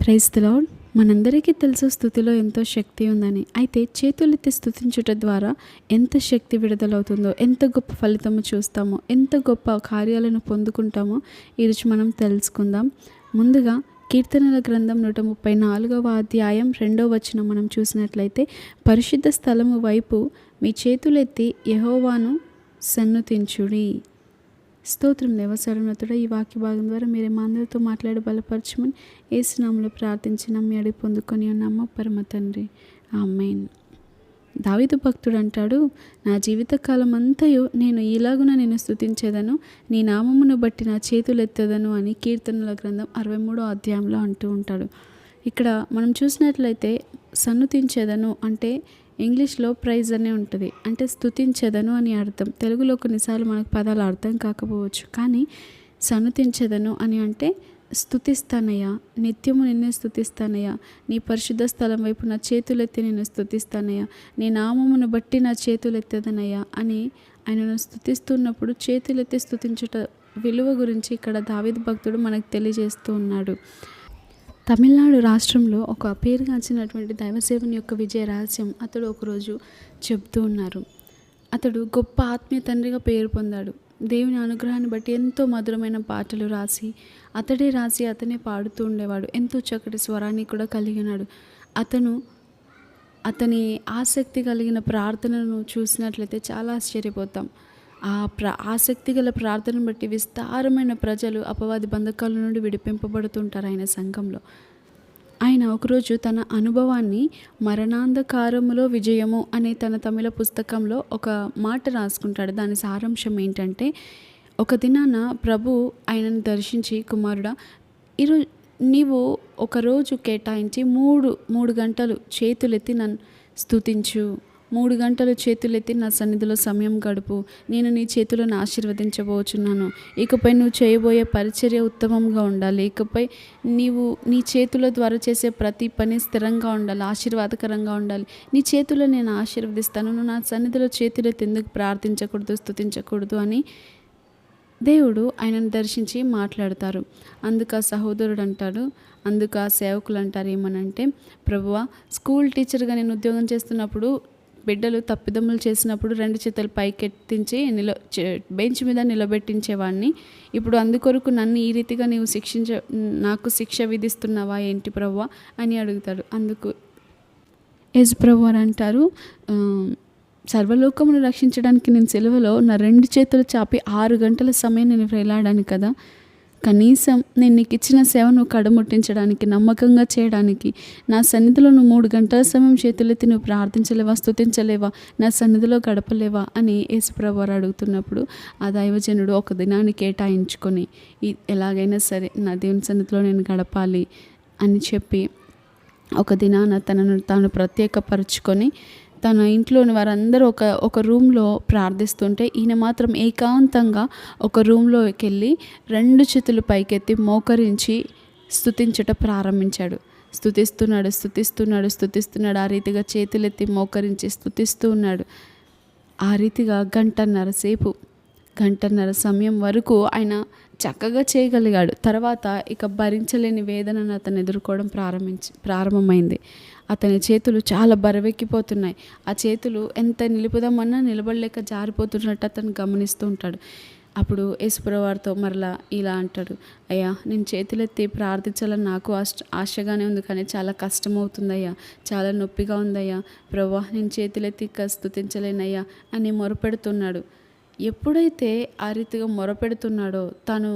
Praise the lord. మనందరికీ తెలుసు స్తుతిలో ఎంతో శక్తి ఉందని. అయితే చేతులెత్తి స్తుతించుట ద్వారా ఎంత శక్తి విడుదలవుతుందో, ఎంత గొప్ప ఫలితము చూస్తామో, ఎంత గొప్ప కార్యాలను పొందుకుంటామో ఈరోజు మనం తెలుసుకుందాం. ముందుగా కీర్తనల గ్రంథం 134వ అధ్యాయం 2వ వచనం మనం చూసినట్లయితే, పరిశుద్ధ స్థలము వైపు మీ చేతులెత్తి యెహోవాను సన్నుతించుడి. స్తోత్రం దేవ. సర్వోన్నతుడా, ఈ వాక్య భాగం ద్వారా మీరే మా అందరితో మాట్లాడి బలపరచమని యేసు నామములో ప్రార్థించి నమ్మి అడిగి పొందుకొని ఉన్నాము పరమ తండ్రి. ఆమేన్. దావీదు భక్తుడు అంటాడు, నా జీవితకాలం అంతయు నేను ఇలాగున నేను స్తుతించేదను, నీ నామమును బట్టి నా చేతులెత్తెదను అని కీర్తనల గ్రంథం 63వ అధ్యాయంలో అంటూ ఉంటాడు. ఇక్కడ మనం చూసినట్లయితే సన్నుతించేదను అంటే ఇంగ్లీష్లో ప్రైజ్ అనే ఉంటుంది, అంటే స్తుతించేదను అని అర్థం. తెలుగులో కొన్నిసార్లు మనకు పదాలు అర్థం కాకపోవచ్చు, కానీ సన్నుతించేదను అని అంటే స్తుతిస్తానయ్యా, నిత్యము నిన్నే స్తుతిస్తానయ్యా, నీ పరిశుద్ధ స్థలం వైపు నా చేతులెత్తి నిన్ను స్తుతిస్తానయ్యా, నీ నామమును బట్టి నా చేతులెత్తేదనయ్యా అని ఆయనను స్తుతిస్తున్నప్పుడు చేతులెత్తి స్తుతించుట విలువ గురించి ఇక్కడ దావీదు భక్తుడు మనకు తెలియజేస్తూ ఉన్నాడు. తమిళనాడు రాష్ట్రంలో ఒక పేరుగాంచినటువంటి దైవసేవుని యొక్క విజయ రహస్యం అతడు ఒకరోజు చెప్తూ ఉన్నారు. అతడు గొప్ప ఆత్మీయ తండ్రిగా పేరు పొందాడు. దేవుని అనుగ్రహాన్ని బట్టి ఎంతో మధురమైన పాటలు రాసి అతనే పాడుతూ ఉండేవాడు. ఎంతో చక్కటి స్వరాన్ని కూడా కలిగినాడు. అతని ఆసక్తి కలిగిన ప్రార్థనను చూసినట్లయితే చాలా ఆశ్చర్యపోతాం. ఆసక్తి గల ప్రార్థనను బట్టి విస్తారమైన ప్రజలు అపవాది బంధకాల నుండి విడిపింపబడుతుంటారు ఆయన సంఘంలో. ఆయన ఒకరోజు తన అనుభవాన్ని మరణాంధకారములో విజయము అనే తన తమిళ పుస్తకంలో ఒక మాట రాసుకుంటాడు. దాని సారాంశం ఏంటంటే, ఒక దినాన ప్రభు ఆయనను దర్శించి, కుమారుడా, ఈరోజు నీవు ఒకరోజు కేటాయించి మూడు గంటలు చేతులెత్తి నన్ను స్తుతించు, 3 గంటలు చేతులెత్తి నా సన్నిధిలో సమయం గడుపు, నేను నీ చేతులను ఆశీర్వదించబోచున్నాను. ఇకపై నువ్వు చేయబోయే పరిచర్య ఉత్తమంగా ఉండాలి. ఇకపై నీవు నీ చేతుల ద్వారా చేసే ప్రతి పని స్థిరంగా ఉండాలి, ఆశీర్వాదకరంగా ఉండాలి. నీ చేతుల్లో నేను ఆశీర్వదిస్తాను, నువ్వు నా సన్నిధిలో చేతులెత్తి ఎందుకు ప్రార్థించకూడదు, స్తుతించకూడదు అని దేవుడు ఆయనను దర్శించి మాట్లాడతారు. అందుకు ఆ సహోదరుడు అంటాడు, అందుకు ఆ సేవకులు అంటారు ఏమనంటే, ప్రభువా, స్కూల్ టీచర్గా నేను ఉద్యోగం చేస్తున్నప్పుడు బిడ్డలు తప్పిదమ్ములు చేసినప్పుడు 2 చేతులు పైకెత్తించి బెంచ్ మీద నిలబెట్టించేవాడిని. ఇప్పుడు అందుకొరకు నన్ను ఈ రీతిగా నీవు నాకు శిక్ష విధిస్తున్నావా ఏంటి ప్రభువా అని అడుగుతాడు. అందుకు యేసు ప్రభువారు అంటారు, సర్వలోకమును రక్షించడానికి నేను సిలువలో నా 2 చేతులు చాపి 6 గంటల సమయం నేను వేలాడాను కదా. కనీసం నేను నీకు ఇచ్చిన సేవ నువ్వు కడముట్టించడానికి, నమ్మకంగా చేయడానికి నా సన్నిధిలో నువ్వు 3 గంటల సమయం చేతులెత్తి నువ్వు ప్రార్థించలేవా, స్తుతించలేవా, నా సన్నిధిలో గడపలేవా అని యేసుప్రభువారు అడుగుతున్నప్పుడు ఆ దైవజనుడు ఒక దినాన్ని కేటాయించుకొని ఎలాగైనా సరే నా దేవుని సన్నిధిలో నేను గడపాలి అని చెప్పి ఒక దినాన తనను తాను ప్రత్యేకపరుచుకొని తన ఇంట్లోని వారందరూ ఒక రూమ్లో ప్రార్థిస్తుంటే ఈయన మాత్రం ఏకాంతంగా ఒక రూమ్లోకి వెళ్ళి 2 చేతులు పైకెత్తి మోకరించి స్తుతించుట ప్రారంభించాడు. స్తుతిస్తున్నాడు. ఆ రీతిగా చేతులెత్తి మోకరించి స్తుతిస్తూ ఉన్నాడు. ఆ రీతిగా గంటన్నర సమయం వరకు ఆయన చక్కగా చేయగలిగాడు. తర్వాత ఇక భరించలేని వేదనను అతను ఎదుర్కోవడం ప్రారంభమైంది. అతని చేతులు చాలా బరువెక్కిపోతున్నాయి. ఆ చేతులు ఎంత నిలుపుదామన్నా నిలబడలేక జారిపోతున్నట్టు అతను గమనిస్తూ ఉంటాడు. అప్పుడు యేసుప్రభువారితో మరలా ఇలా అంటాడు, అయ్యా, నేను చేతులెత్తి ప్రార్థించాలని నాకు ఆశగానే ఉంది, కానీ చాలా కష్టమవుతుందయ్యా, చాలా నొప్పిగా ఉందయ్యా ప్రభువా, నేను చేతులెత్తి స్తుతించలేనయ్యా అని మొరపెడుతున్నాడు. ఎప్పుడైతే ఆ రీతిగా మొరపెడుతున్నాడో తను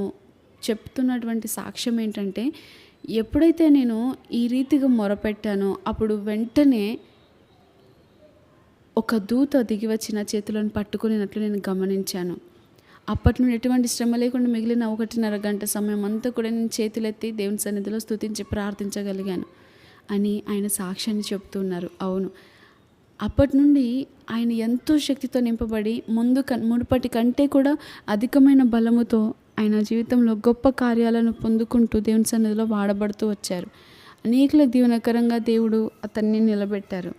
చెప్తున్నటువంటి సాక్ష్యం ఏంటంటే, ఎప్పుడైతే నేను ఈ రీతిగా మొరపెట్టానో అప్పుడు వెంటనే ఒక దూత దిగి వచ్చిన చేతులను పట్టుకునేటట్లు నేను గమనించాను. అప్పటి నుండి ఎటువంటి శ్రమ లేకుండా మిగిలిన 1.5 గంట సమయం అంతా కూడా నేను చేతులెత్తి దేవుని సన్నిధిలో స్తుతించి ప్రార్థించగలిగాను అని ఆయన సాక్ష్యాన్ని చెప్తున్నారు. అవును, అప్పటి నుండి ఆయన ఎంతో శక్తితో నింపబడి మునుపటి కంటే కూడా అధికమైన బలముతో ఆయన జీవితంలో గొప్ప కార్యాలను పొందుకుంటూ దేవుని సన్నిధిలో వాడబడుతూ వచ్చారు. అనేకులకు దీవెనకరంగా దేవుడు అతన్ని నిలబెట్టారు,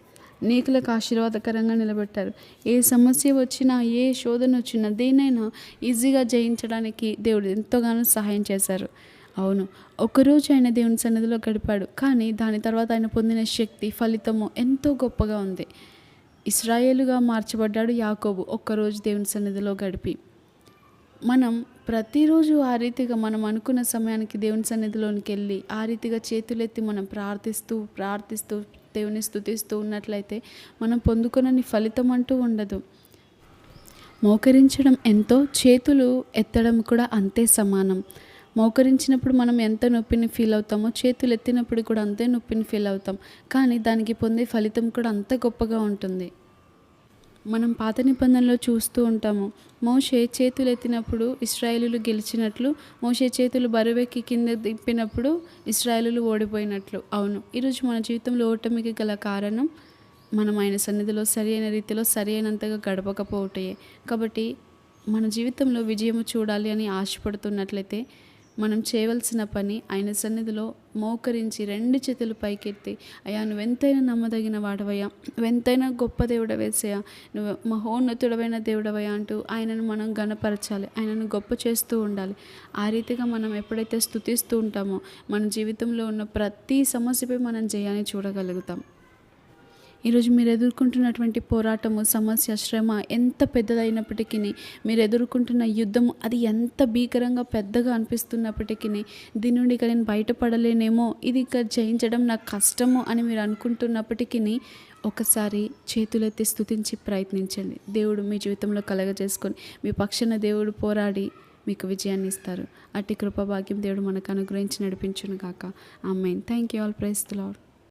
అనేకులకు ఆశీర్వాదకరంగా నిలబెట్టారు. ఏ సమస్య వచ్చినా, ఏ శోధన వచ్చినా, దేనైనా ఈజీగా జయించడానికి దేవుడు ఎంతోగానో సహాయం చేశారు. అవును. ఒకరోజు ఆయన దేవుని సన్నిధిలో గడిపాడు. కానీ దాని తర్వాత ఆయన పొందిన శక్తి, ఫలితము ఎంతో గొప్పగా ఉంది. ఇశ్రాయేలుగా మార్చబడ్డాడు యాకోబు ఒక్కరోజు దేవుని సన్నిధిలో గడిపి. మనం ప్రతిరోజు ఆ రీతిగా మనం అనుకున్న సమయానికి దేవుని సన్నిధిలోనికి వెళ్ళి ఆ రీతిగా చేతులెత్తి మనం ప్రార్థిస్తూ దేవుని స్తుతిస్తూ ఉన్నట్లయితే మనం పొందుకొనని ఫలితం అంటూ ఉండదు. మోకరించడం ఎంతో, చేతులు ఎత్తడం కూడా అంతే సమానం. మోకరించినప్పుడు మనం ఎంత నొప్పిని ఫీల్ అవుతామో, చేతులు ఎత్తినప్పుడు కూడా అంతే నొప్పిని ఫీల్ అవుతాం. కానీ దానికి పొందే ఫలితం కూడా అంత గొప్పగా ఉంటుంది. మనం పాత నిబంధనలో చూస్తూ ఉంటాము. మోషే చేతులు ఎత్తినప్పుడు ఇశ్రాయేలీయులు గెలిచినట్లు, మోషే చేతులు బరువెక్కి కింద దింపినప్పుడు ఇశ్రాయేలీయులు ఓడిపోయినట్లు. అవును, ఈరోజు మన జీవితంలో ఓటమికి గల కారణం మనం ఆయన సన్నిధిలో సరి అయిన రీతిలో సరి అయినంతగా గడపకపోవటయే. కాబట్టి మన జీవితంలో విజయము చూడాలి అని ఆశపడుతున్నట్లయితే మనం చేయవలసిన పని ఆయన సన్నిధిలో మోకరించి 2 చేతులు పైకెత్తి, అయ్యా నువ్వెంతైనా నమ్మదగిన వాడవయ్యా, నువ్వెంతైనా గొప్ప దేవుడవేసయ్యా, నువ్వు మహోన్నతుడవైన దేవుడవయ్యా అంటూ ఆయనను మనం గణపరచాలి, ఆయనను గొప్ప చేస్తూ ఉండాలి. ఆ రీతిగా మనం ఎప్పుడైతే స్తుతిస్తూ ఉంటామో మన జీవితంలో ఉన్న ప్రతి సమస్యపై మనం జయాన్ని చూడగలుగుతాం. ఈరోజు మీరు ఎదుర్కొంటున్నటువంటి పోరాటము, సమస్య, శ్రమ ఎంత పెద్దదైనప్పటికీ, మీరు ఎదుర్కొంటున్న యుద్ధము అది ఎంత భీకరంగా పెద్దగా అనిపిస్తున్నప్పటికీ, దీని నుండి ఇక నేను బయటపడలేనేమో, ఇది ఇక జయించడం నాకు కష్టము అని మీరు అనుకుంటున్నప్పటికీ ఒకసారి చేతులెత్తి స్తుతించి ప్రయత్నించండి. దేవుడు మీ జీవితంలో కలగజేసుకొని మీ పక్షాన దేవుడు పోరాడి మీకు విజయాన్ని ఇస్తారు. అట్టి కృపాభాగ్యం దేవుడు మనకు అనుగ్రహించి నడిపించును గాక. Amen. Thank you all. Praise the lord.